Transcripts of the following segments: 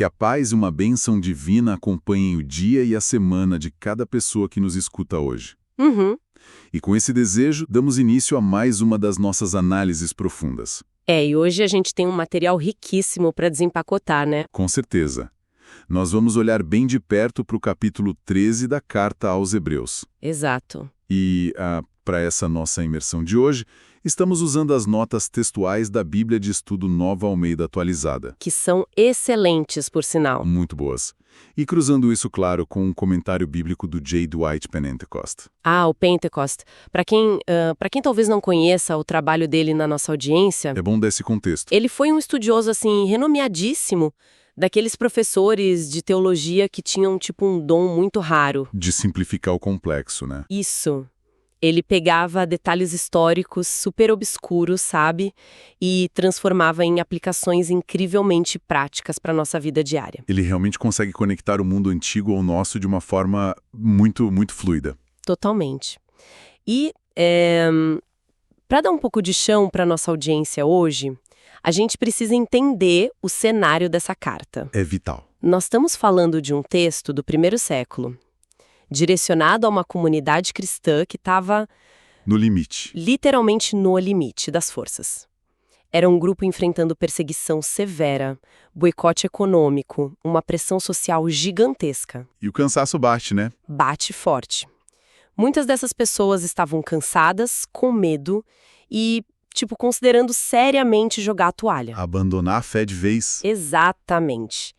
Que a paz e uma bênção divina acompanhem o dia e a semana de cada pessoa que nos escuta hoje. Uhum. E com esse desejo, damos início a mais uma das nossas análises profundas. E hoje a gente tem um material riquíssimo para desempacotar, né? Com certeza. Nós vamos olhar bem de perto para o capítulo 13 da Carta aos Hebreus. Exato. E, para essa nossa imersão de hoje, estamos usando as notas textuais da Bíblia de Estudo Nova Almeida Atualizada. Que são excelentes, por sinal. Muito boas. E cruzando isso, claro, com um comentário bíblico do J. Dwight Pentecost. O Pentecost. Para quem talvez não conheça o trabalho dele na nossa audiência, É bom dar esse contexto. ele foi um estudioso, assim, renomeadíssimo, daqueles professores de teologia que tinham, tipo, um dom muito raro. De simplificar o complexo, né? Isso. Ele pegava detalhes históricos super obscuros, sabe? E transformava em aplicações incrivelmente práticas para nossa vida diária. Ele realmente consegue conectar o mundo antigo ao nosso de uma forma muito, muito fluida. Totalmente. E, para dar um pouco de chão para nossa audiência hoje, a gente precisa entender o cenário dessa carta. É vital. Nós estamos falando de um texto do primeiro século, direcionado a uma comunidade cristã que estava No limite. literalmente no limite das forças. Era um grupo enfrentando perseguição severa, boicote econômico, uma pressão social gigantesca. E o cansaço bate, né? Bate forte. Muitas dessas pessoas estavam cansadas, com medo e, considerando seriamente jogar a toalha. Abandonar a fé de vez. Exatamente.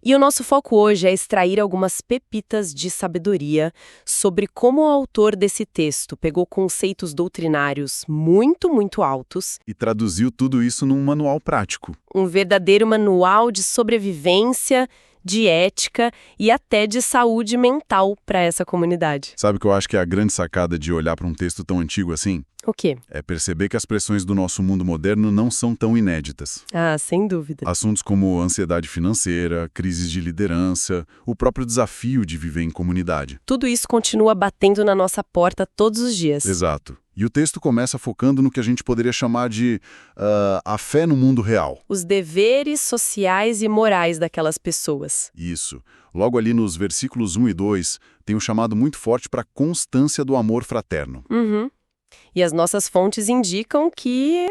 E o nosso foco hoje é extrair algumas pepitas de sabedoria sobre como o autor desse texto pegou conceitos doutrinários muito, muito altos, E traduziu tudo isso num manual prático. um verdadeiro manual de sobrevivência, de ética e até de saúde mental para essa comunidade. Sabe o que eu acho que é a grande sacada de olhar para um texto tão antigo assim? O quê? É perceber que as pressões do nosso mundo moderno não são tão inéditas. Sem dúvida. Assuntos como ansiedade financeira, crises de liderança, o próprio desafio de viver em comunidade. Tudo isso continua batendo na nossa porta todos os dias. Exato. E o texto começa focando no que a gente poderia chamar de a fé no mundo real. Os deveres sociais e morais daquelas pessoas. Isso. Logo ali nos versículos 1 e 2, tem um chamado muito forte para a constância do amor fraterno. Uhum. E as nossas fontes indicam que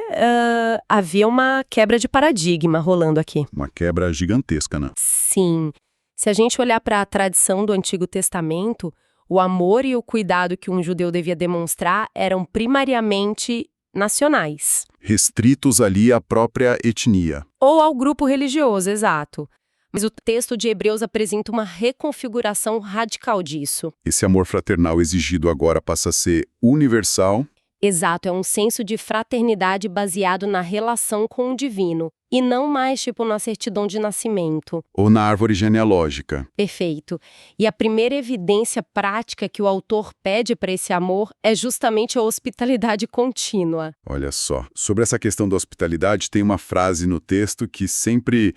havia uma quebra de paradigma rolando aqui. Uma quebra gigantesca, né? Sim. Se a gente olhar para a tradição do Antigo Testamento, o amor e o cuidado que um judeu devia demonstrar eram primariamente nacionais. Restritos ali à própria etnia. Ou ao grupo religioso, exato. Mas o texto de Hebreus apresenta uma reconfiguração radical disso. Esse amor fraternal exigido agora passa a ser universal. Exato, é um senso de fraternidade baseado na relação com o divino, e não mais na certidão de nascimento. Ou na árvore genealógica. Perfeito. E a primeira evidência prática que o autor pede para esse amor é justamente a hospitalidade contínua. Olha só. Sobre essa questão da hospitalidade, tem uma frase no texto que sempre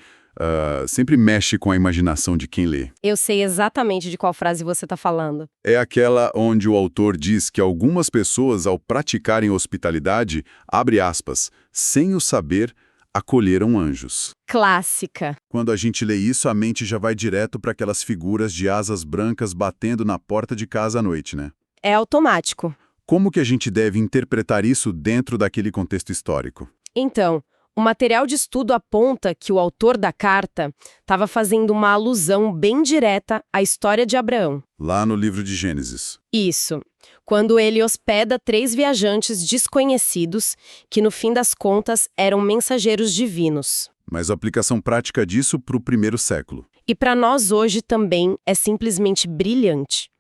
mexe com a imaginação de quem lê. Eu sei exatamente de qual frase você está falando. É aquela onde o autor diz que algumas pessoas, ao praticarem hospitalidade, abre aspas, sem o saber, acolheram anjos. Clássica. Quando a gente lê isso, a mente já vai direto para aquelas figuras de asas brancas batendo na porta de casa à noite, né? É automático. Como que a gente deve interpretar isso dentro daquele contexto histórico? Então, o material de estudo aponta que o autor da carta estava fazendo uma alusão bem direta à história de Abraão. Lá no livro de Gênesis. Isso. Quando ele hospeda 3 viajantes desconhecidos que, no fim das contas, eram mensageiros divinos. Mas a aplicação prática disso para o primeiro século. E para nós hoje também é simplesmente brilhante.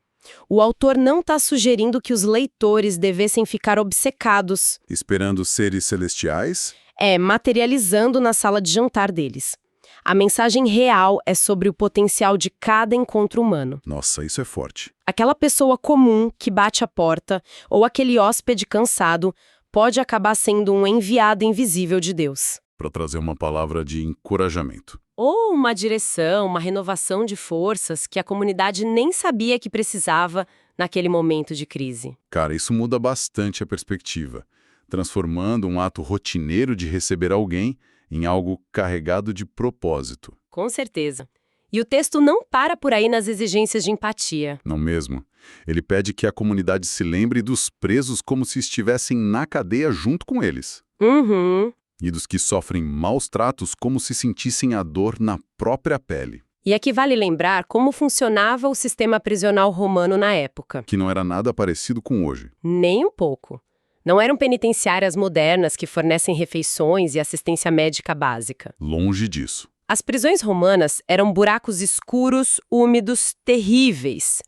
O autor não está sugerindo que os leitores devessem ficar obcecados. Esperando seres celestiais? Materializando na sala de jantar deles. A mensagem real é sobre o potencial de cada encontro humano. Nossa, isso é forte. Aquela pessoa comum que bate a porta, ou aquele hóspede cansado, pode acabar sendo um enviado invisível de Deus. Para trazer uma palavra de encorajamento. Ou uma direção, uma renovação de forças que a comunidade nem sabia que precisava naquele momento de crise. Cara, isso muda bastante a perspectiva, transformando um ato rotineiro de receber alguém em algo carregado de propósito. Com certeza. E o texto não para por aí nas exigências de empatia. Não mesmo? Ele pede que a comunidade se lembre dos presos como se estivessem na cadeia junto com eles. Uhum. E dos que sofrem maus tratos como se sentissem a dor na própria pele. E aqui vale lembrar como funcionava o sistema prisional romano na época. Que não era nada parecido com hoje. Nem um pouco. Não eram penitenciárias modernas que fornecem refeições e assistência médica básica. Longe disso. As prisões romanas eram buracos escuros, úmidos, terríveis.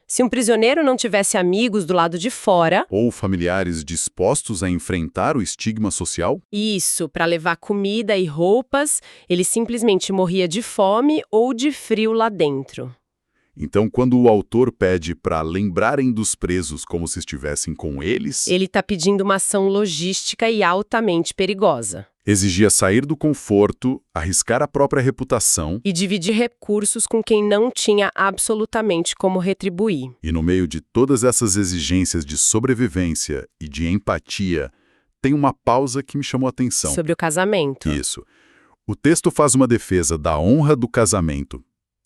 Se um prisioneiro não tivesse amigos do lado de fora... Ou familiares dispostos a enfrentar o estigma social? Isso, para levar comida e roupas, ele simplesmente morria de fome ou de frio lá dentro. Então, quando o autor pede para lembrarem dos presos como se estivessem com eles... Ele está pedindo uma ação logística e altamente perigosa. Exigia sair do conforto, arriscar a própria reputação... E dividir recursos com quem não tinha absolutamente como retribuir. E no meio de todas essas exigências de sobrevivência e de empatia, tem uma pausa que me chamou a atenção. Sobre o casamento. Isso. O texto faz uma defesa da honra do casamento.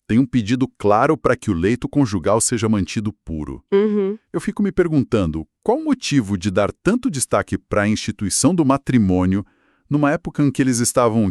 Tem um pedido claro para que o leito conjugal seja mantido puro. Uhum. Eu fico me perguntando, qual o motivo de dar tanto destaque para a instituição do matrimônio numa época em que eles estavam,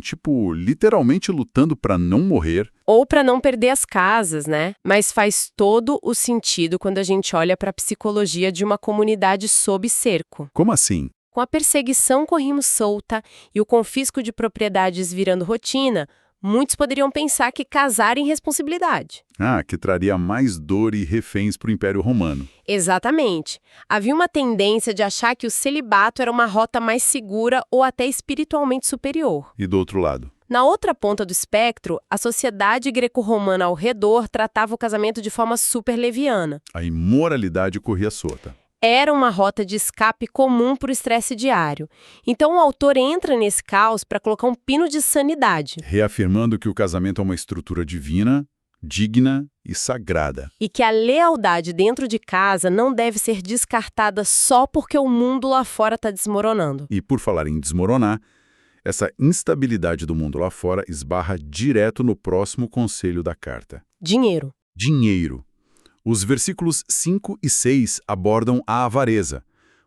literalmente lutando para não morrer? Ou para não perder as casas, né? Mas faz todo o sentido quando a gente olha para a psicologia de uma comunidade sob cerco. Como assim? Com a perseguição correndo solta e o confisco de propriedades virando rotina, muitos poderiam pensar que casar é irresponsabilidade. Que traria mais dor e reféns para o Império Romano. Exatamente. Havia uma tendência de achar que o celibato era uma rota mais segura ou até espiritualmente superior. E do outro lado? Na outra ponta do espectro, a sociedade greco-romana ao redor tratava o casamento de forma super leviana. A imoralidade corria solta. Era uma rota de escape comum para o estresse diário. Então o autor entra nesse caos para colocar um pino de sanidade. Reafirmando que o casamento é uma estrutura divina, digna e sagrada. E que a lealdade dentro de casa não deve ser descartada só porque o mundo lá fora está desmoronando. E por falar em desmoronar, essa instabilidade do mundo lá fora esbarra direto no próximo conselho da carta. Dinheiro. Dinheiro. Os versículos 5 e 6 abordam a avareza.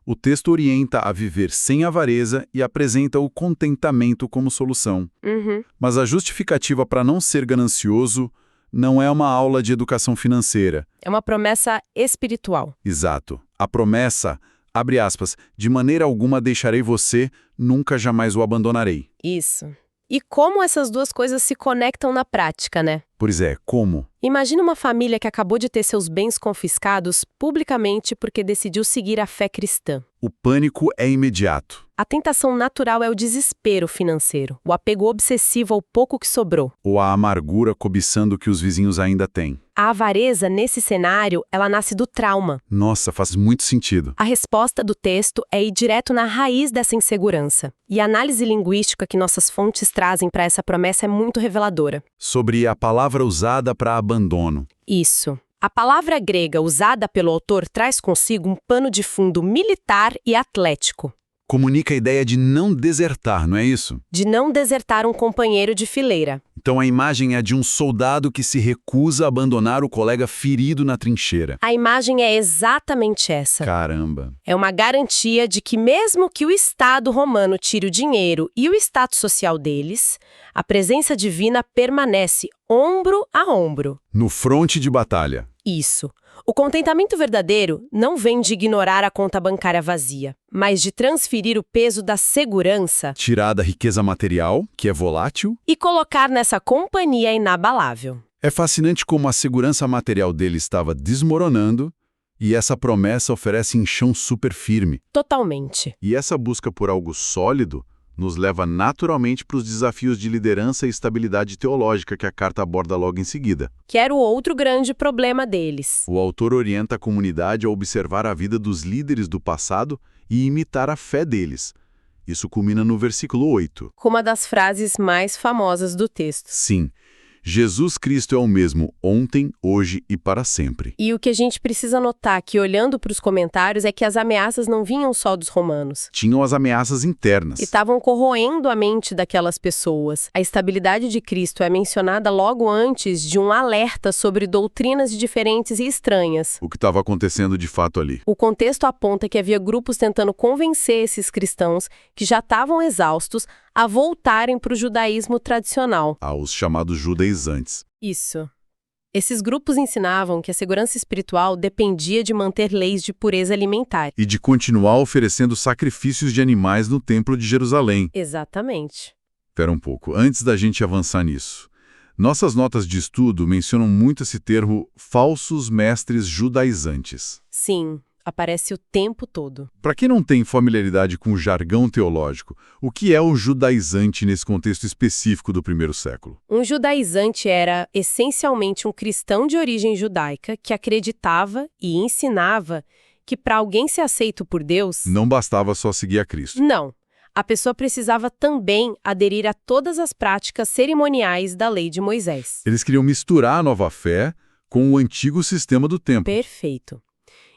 O texto orienta a viver sem avareza e apresenta o contentamento como solução. Uhum. Mas a justificativa para não ser ganancioso não é uma aula de educação financeira. É uma promessa espiritual. Exato. A promessa, abre aspas, de maneira alguma deixarei você, nunca jamais o abandonarei. Isso. E como essas duas coisas se conectam na prática, né? Pois é, como? Imagina uma família que acabou de ter seus bens confiscados publicamente porque decidiu seguir a fé cristã. O pânico é imediato. A tentação natural é o desespero financeiro, o apego obsessivo ao pouco que sobrou. Ou a amargura cobiçando o que os vizinhos ainda têm. A avareza, nesse cenário, ela nasce do trauma. Nossa, faz muito sentido. A resposta do texto é ir direto na raiz dessa insegurança. E a análise linguística que nossas fontes trazem para essa promessa é muito reveladora. Sobre a palavra usada para abandono. Isso. A palavra grega usada pelo autor traz consigo um pano de fundo militar e atlético. Comunica a ideia de não desertar, não é isso? De não desertar um companheiro de fileira. Então a imagem é de um soldado que se recusa a abandonar o colega ferido na trincheira. A imagem é exatamente essa. Caramba. É uma garantia de que mesmo que o Estado romano tire o dinheiro e o status social deles, a presença divina permanece ombro a ombro. No fronte de batalha. Isso. O contentamento verdadeiro não vem de ignorar a conta bancária vazia, mas de transferir o peso da segurança, Tirar da riqueza material, que é volátil. e colocar nessa companhia inabalável. É fascinante como a segurança material dele estava desmoronando e essa promessa oferece em chão super firme. Totalmente. E essa busca por algo sólido nos leva naturalmente para os desafios de liderança e estabilidade teológica que a carta aborda logo em seguida. Que era o outro grande problema deles. O autor orienta a comunidade a observar a vida dos líderes do passado e imitar a fé deles. Isso culmina no versículo 8. Com uma das frases mais famosas do texto. Sim, Jesus Cristo é o mesmo ontem, hoje e para sempre. E o que a gente precisa notar aqui, olhando para os comentários, é que as ameaças não vinham só dos romanos. Tinham as ameaças internas. E estavam corroendo a mente daquelas pessoas. A estabilidade de Cristo é mencionada logo antes de um alerta sobre doutrinas diferentes e estranhas. O que estava acontecendo de fato ali. O contexto aponta que havia grupos tentando convencer esses cristãos que já estavam exaustos a voltarem para o judaísmo tradicional. Aos chamados judaizantes. Isso. Esses grupos ensinavam que a segurança espiritual dependia de manter leis de pureza alimentar. E de continuar oferecendo sacrifícios de animais no Templo de Jerusalém. Exatamente. Espera um pouco, antes da gente avançar nisso. Nossas notas de estudo mencionam muito esse termo falsos mestres judaizantes. Sim, aparece o tempo todo. Para quem não tem familiaridade com o jargão teológico, o que é o judaizante nesse contexto específico do primeiro século? Um judaizante era, essencialmente, um cristão de origem judaica que acreditava e ensinava que para alguém ser aceito por Deus... Não bastava só seguir a Cristo. Não. A pessoa precisava também aderir a todas as práticas cerimoniais da lei de Moisés. Eles queriam misturar a nova fé com o antigo sistema do templo. Perfeito.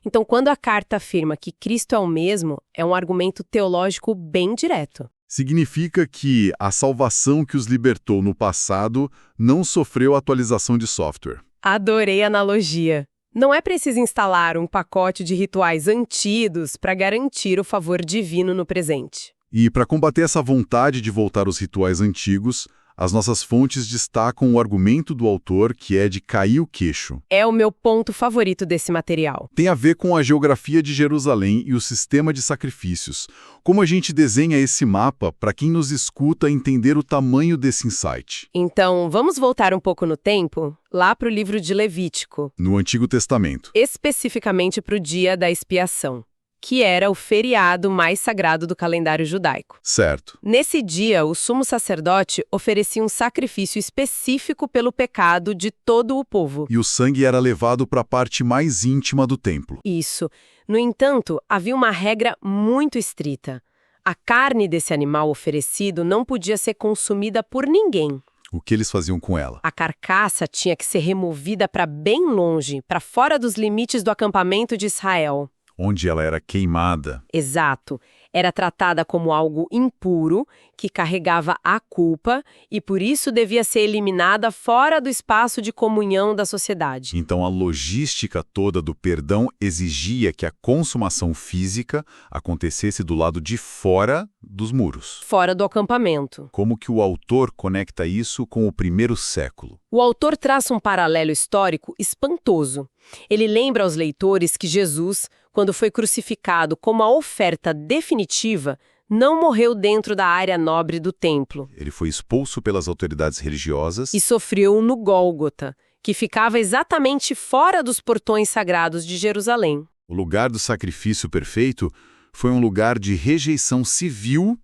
Então, quando a carta afirma que Cristo é o mesmo, é um argumento teológico bem direto. Significa que a salvação que os libertou no passado não sofreu atualização de software. Adorei a analogia. Não é preciso instalar um pacote de rituais antigos para garantir o favor divino no presente. E para combater essa vontade de voltar aos rituais antigos, as nossas fontes destacam o argumento do autor, que é de cair o queixo. É o meu ponto favorito desse material. Tem a ver com a geografia de Jerusalém e o sistema de sacrifícios. Como a gente desenha esse mapa para quem nos escuta entender o tamanho desse insight. Então, vamos voltar um pouco no tempo, lá para o livro de Levítico. No Antigo Testamento. Especificamente para o dia da expiação, que era o feriado mais sagrado do calendário judaico. Certo. Nesse dia, o sumo sacerdote oferecia um sacrifício específico pelo pecado de todo o povo. E o sangue era levado para a parte mais íntima do templo. Isso. No entanto, havia uma regra muito estrita. A carne desse animal oferecido não podia ser consumida por ninguém. O que eles faziam com ela? A carcaça tinha que ser removida para bem longe, para fora dos limites do acampamento de Israel. Onde ela era queimada. Exato. Era tratada como algo impuro, que carregava a culpa e por isso devia ser eliminada fora do espaço de comunhão da sociedade. Então a logística toda do perdão exigia que a consumação física acontecesse do lado de fora dos muros. Fora do acampamento. Como que o autor conecta isso com o primeiro século? O autor traça um paralelo histórico espantoso. Ele lembra aos leitores que Jesus, quando foi crucificado como a oferta definitiva, não morreu dentro da área nobre do templo. Ele foi expulso pelas autoridades religiosas E sofreu no Gólgota, que ficava exatamente fora dos portões sagrados de Jerusalém. o lugar do sacrifício perfeito foi um lugar de rejeição civil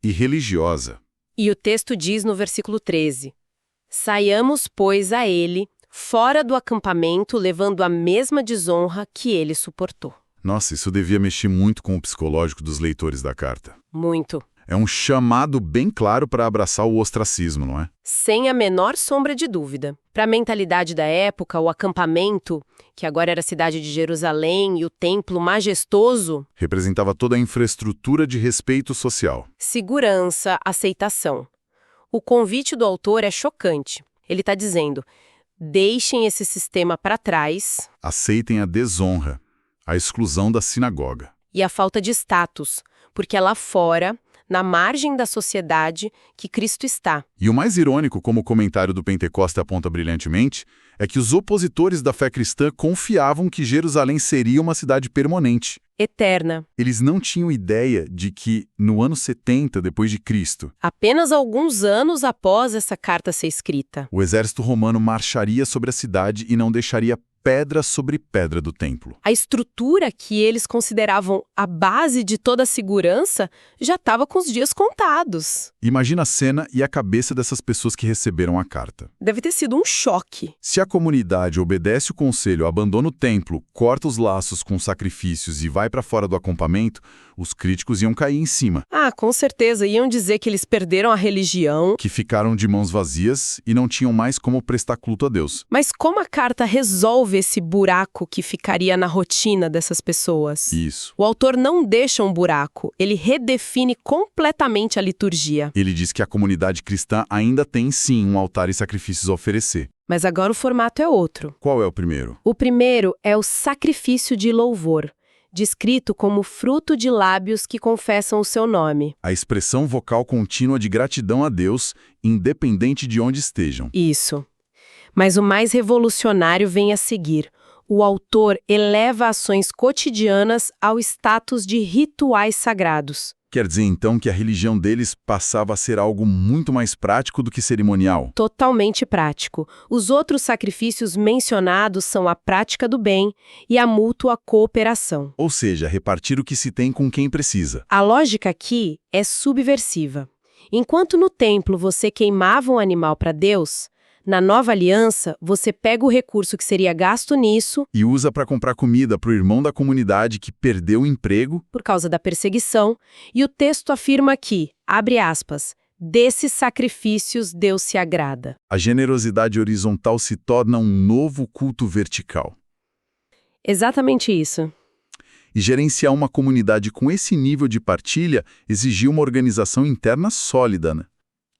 e religiosa. E o texto diz no versículo 13: Saiamos, pois, a ele, fora do acampamento, levando a mesma desonra que ele suportou. Nossa, isso devia mexer muito com o psicológico dos leitores da carta. Muito. É um chamado bem claro para abraçar o ostracismo, não é? Sem a menor sombra de dúvida. Para a mentalidade da época, o acampamento, que agora era a cidade de Jerusalém, e o templo majestoso, Representava toda a infraestrutura de respeito social. segurança, aceitação. O convite do autor é chocante. Ele está dizendo: deixem esse sistema para trás Aceitem a desonra, a exclusão da sinagoga. e a falta de status, porque é lá fora, na margem da sociedade, que Cristo está. E o mais irônico, como o comentário do Pentecoste aponta brilhantemente, é que os opositores da fé cristã confiavam que Jerusalém seria uma cidade permanente. Eterna. Eles não tinham ideia de que, no ano 70 depois de Cristo, Apenas alguns anos após essa carta ser escrita. o exército romano marcharia sobre a cidade e não deixaria pedra sobre pedra do templo. A estrutura que eles consideravam a base de toda a segurança já estava com os dias contados. Imagina a cena e a cabeça dessas pessoas que receberam a carta. Deve ter sido um choque. Se a comunidade obedece o conselho, abandona o templo, corta os laços com sacrifícios e vai para fora do acampamento, os críticos iam cair em cima. Ah, com certeza, iam dizer que eles perderam a religião. Que ficaram de mãos vazias e não tinham mais como prestar culto a Deus. Mas como a carta resolve esse buraco que ficaria na rotina dessas pessoas? Isso. O autor não deixa um buraco, ele redefine completamente a liturgia. Ele diz que a comunidade cristã ainda tem sim um altar e sacrifícios a oferecer. Mas agora o formato é outro. Qual é o primeiro? O primeiro é o sacrifício de louvor, descrito como fruto de lábios que confessam o seu nome. A expressão vocal contínua de gratidão a Deus, independente de onde estejam. Isso. Mas o mais revolucionário vem a seguir. O autor eleva ações cotidianas ao status de rituais sagrados. Quer dizer, então, que a religião deles passava a ser algo muito mais prático do que cerimonial? Totalmente prático. Os outros sacrifícios mencionados são a prática do bem e a mútua cooperação. Ou seja, repartir o que se tem com quem precisa. A lógica aqui é subversiva. Enquanto no templo você queimava um animal para Deus, na nova aliança você pega o recurso que seria gasto nisso E usa para comprar comida para o irmão da comunidade que perdeu o emprego. por causa da perseguição, e o texto afirma que, abre aspas, desses sacrifícios Deus se agrada. A generosidade horizontal se torna um novo culto vertical. Exatamente isso. E gerenciar uma comunidade com esse nível de partilha exigia uma organização interna sólida, né?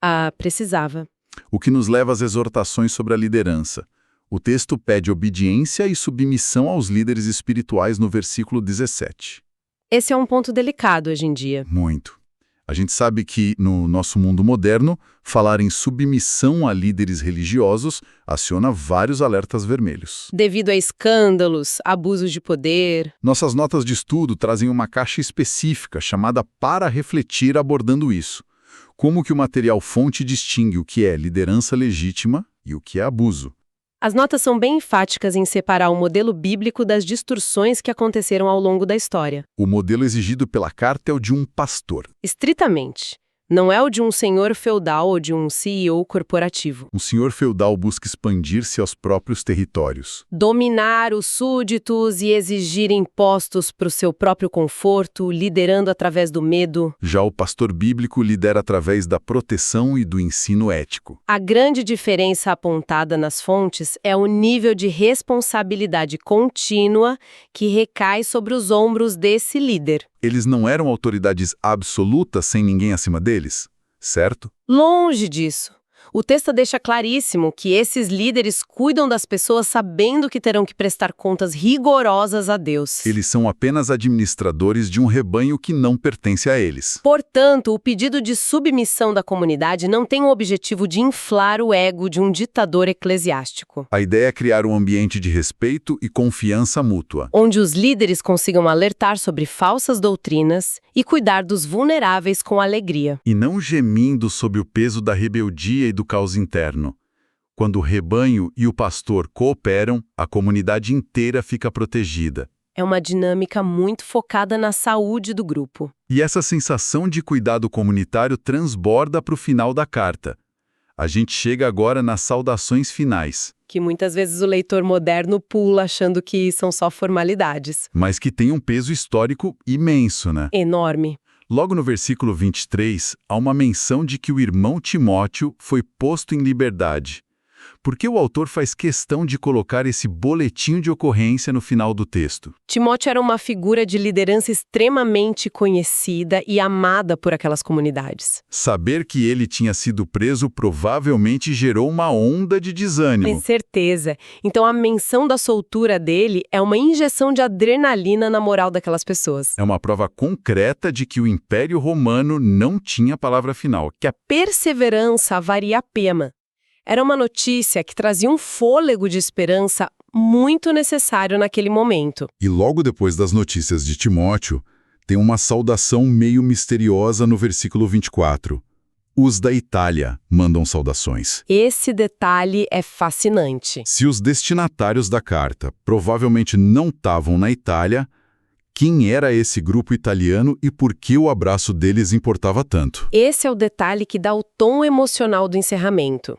Ah, precisava. O que nos leva às exortações sobre a liderança. O texto pede obediência e submissão aos líderes espirituais no versículo 17. Esse é um ponto delicado hoje em dia. Muito. A gente sabe que, no nosso mundo moderno, falar em submissão a líderes religiosos aciona vários alertas vermelhos. Devido a escândalos, abusos de poder. Nossas notas de estudo trazem uma caixa específica chamada Para Refletir abordando isso. Como que o material-fonte distingue o que é liderança legítima e o que é abuso. As notas são bem enfáticas em separar o modelo bíblico das distorções que aconteceram ao longo da história. O modelo exigido pela carta é o de um pastor. Estritamente. Não é o de um senhor feudal ou de um CEO corporativo. Um senhor feudal busca expandir-se aos próprios territórios. Dominar os súditos e exigir impostos para o seu próprio conforto, liderando através do medo. Já o pastor bíblico lidera através da proteção e do ensino ético. A grande diferença apontada nas fontes é o nível de responsabilidade contínua que recai sobre os ombros desse líder. Eles não eram autoridades absolutas sem ninguém acima deles, certo? Longe disso. O texto deixa claríssimo que esses líderes cuidam das pessoas sabendo que terão que prestar contas rigorosas a Deus. Eles são apenas administradores de um rebanho que não pertence a eles. Portanto, o pedido de submissão da comunidade não tem o objetivo de inflar o ego de um ditador eclesiástico, A ideia é criar um ambiente de respeito e confiança mútua. onde os líderes consigam alertar sobre falsas doutrinas e cuidar dos vulneráveis com alegria. E não gemindo sob o peso da rebeldia e do caos interno. Quando o rebanho e o pastor cooperam, a comunidade inteira fica protegida. É uma dinâmica muito focada na saúde do grupo. E essa sensação de cuidado comunitário transborda para o final da carta. A gente chega agora nas saudações finais, Que muitas vezes o leitor moderno pula achando que são só formalidades. mas que tem um peso histórico imenso, né? Enorme. Logo no versículo 23, há uma menção de que o irmão Timóteo foi posto em liberdade. Por que o autor faz questão de colocar esse boletim de ocorrência no final do texto? Timóteo era uma figura de liderança extremamente conhecida e amada por aquelas comunidades. Saber que ele tinha sido preso provavelmente gerou uma onda de Com desânimo. certeza. Então a menção da soltura dele é uma injeção de adrenalina na moral daquelas pessoas. É uma prova concreta de que o Império Romano não tinha palavra final. Que a perseverança valia a pena. Era uma notícia que trazia um fôlego de esperança muito necessário naquele momento. E logo depois das notícias de Timóteo, tem uma saudação meio misteriosa no versículo 24. Os da Itália mandam saudações. Esse detalhe é fascinante. Se os destinatários da carta provavelmente não estavam na Itália, quem era esse grupo italiano e por que o abraço deles importava tanto? Esse é o detalhe que dá o tom emocional do encerramento.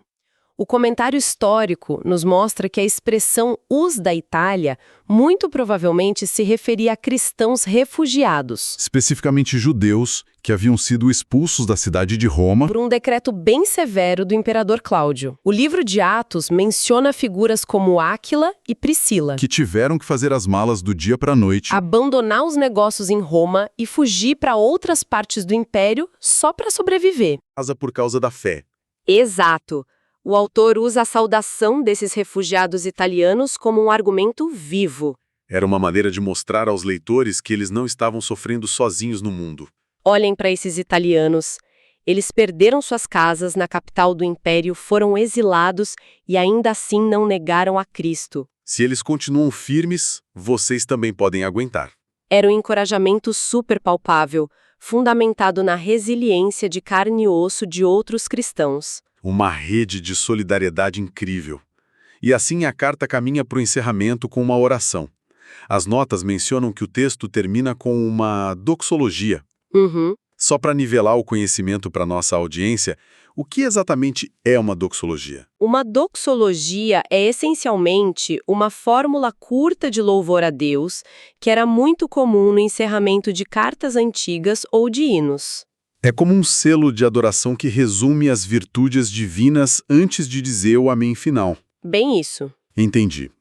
O comentário histórico nos mostra que a expressão "os da Itália" muito provavelmente se referia a cristãos refugiados. Especificamente judeus que haviam sido expulsos da cidade de Roma Por um decreto bem severo do imperador Cláudio. O livro de Atos menciona figuras como Áquila e Priscila, que tiveram que fazer as malas do dia para a noite. abandonar os negócios em Roma e fugir para outras partes do império só para sobreviver. Casa por causa da fé. Exato. O autor usa a saudação desses refugiados italianos como um argumento vivo. Era uma maneira de mostrar aos leitores que eles não estavam sofrendo sozinhos no mundo. Olhem para esses italianos. Eles perderam suas casas na capital do império, foram exilados e ainda assim não negaram a Cristo. Se eles continuam firmes, vocês também podem aguentar. Era um encorajamento super palpável, fundamentado na resiliência de carne e osso de outros cristãos. Uma rede de solidariedade incrível. E assim a carta caminha para o encerramento com uma oração. As notas mencionam que o texto termina com uma doxologia. Só para nivelar o conhecimento para nossa audiência, o que exatamente é uma doxologia? Uma doxologia é essencialmente uma fórmula curta de louvor a Deus que era muito comum no encerramento de cartas antigas ou de hinos. É como um selo de adoração que resume as virtudes divinas antes de dizer o amém final. Bem isso. Entendi.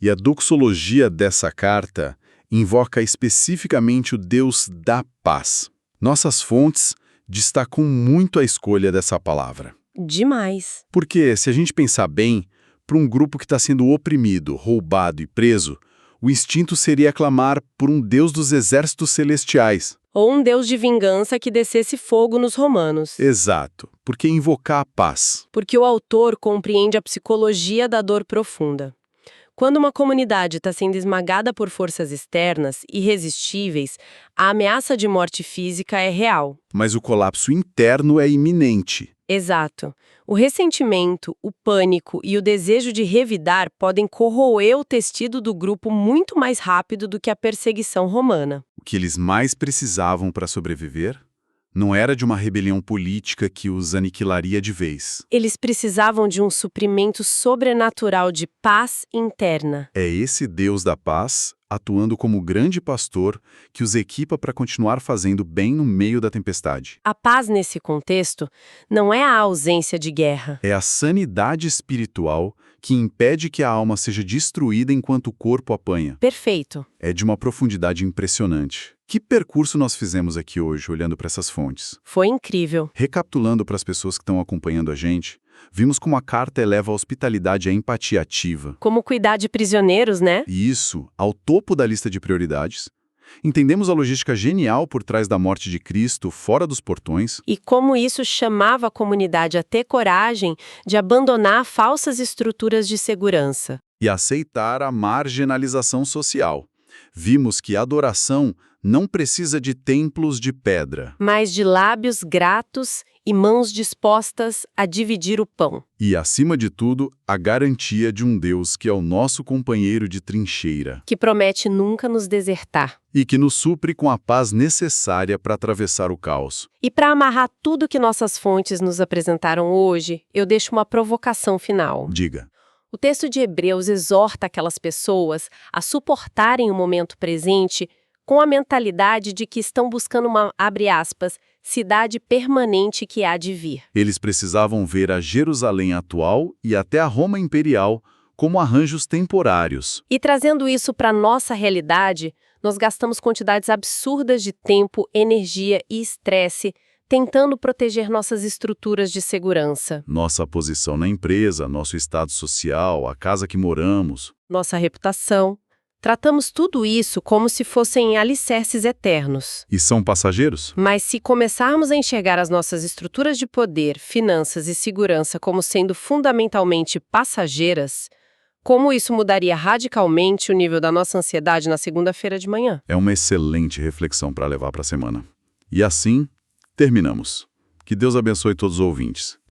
E a doxologia dessa carta invoca especificamente o Deus da paz. Nossas fontes destacam muito a escolha dessa palavra. Demais. Porque, se a gente pensar bem, para um grupo que está sendo oprimido, roubado e preso, o instinto seria clamar por um Deus dos exércitos celestiais. Ou um Deus de vingança que descesse fogo nos romanos. Exato, porque invocar a paz. Porque o autor compreende a psicologia da dor profunda. Quando uma comunidade está sendo esmagada por forças externas, irresistíveis, a ameaça de morte física é real. Mas o colapso interno é iminente. Exato. O ressentimento, o pânico e o desejo de revidar podem corroer o tecido do grupo muito mais rápido do que a perseguição romana. O que eles mais precisavam para sobreviver não era de uma rebelião política que os aniquilaria de vez. Eles precisavam de um suprimento sobrenatural de paz interna. É esse Deus da paz, atuando como grande pastor, que os equipa para continuar fazendo bem no meio da tempestade. A paz nesse contexto não é a ausência de guerra. É a sanidade espiritual que impede que a alma seja destruída enquanto o corpo apanha. Perfeito. É de uma profundidade impressionante. Que percurso nós fizemos aqui hoje, olhando para essas fontes? Foi incrível. Recapitulando para as pessoas que estão acompanhando a gente, vimos como a carta eleva a hospitalidade e a empatia ativa. Como cuidar de prisioneiros, né? E isso, ao topo da lista de prioridades. Entendemos a logística genial por trás da morte de Cristo fora dos portões. E como isso chamava a comunidade a ter coragem de abandonar falsas estruturas de segurança. E aceitar a marginalização social. Vimos que a adoração não precisa de templos de pedra. Mas de lábios gratos e mãos dispostas a dividir o pão. E, acima de tudo, a garantia de um Deus que é o nosso companheiro de trincheira. Que promete nunca nos desertar. E que nos supre com a paz necessária para atravessar o caos. E para amarrar tudo que nossas fontes nos apresentaram hoje, eu deixo uma provocação final. Diga. O texto de Hebreus exorta aquelas pessoas a suportarem o momento presente com a mentalidade de que estão buscando uma, abre aspas, cidade permanente que há de vir. Eles precisavam ver a Jerusalém atual e até a Roma imperial como arranjos temporários. E trazendo isso para a nossa realidade, nós gastamos quantidades absurdas de tempo, energia e estresse tentando proteger nossas estruturas de segurança. Nossa posição na empresa, nosso estado social, a casa que moramos. Nossa reputação. Tratamos tudo isso como se fossem alicerces eternos. E são passageiros? Mas se começarmos a enxergar as nossas estruturas de poder, finanças e segurança como sendo fundamentalmente passageiras, como isso mudaria radicalmente o nível da nossa ansiedade na segunda-feira de manhã? É uma excelente reflexão para levar para a semana. E assim, terminamos. Que Deus abençoe todos os ouvintes.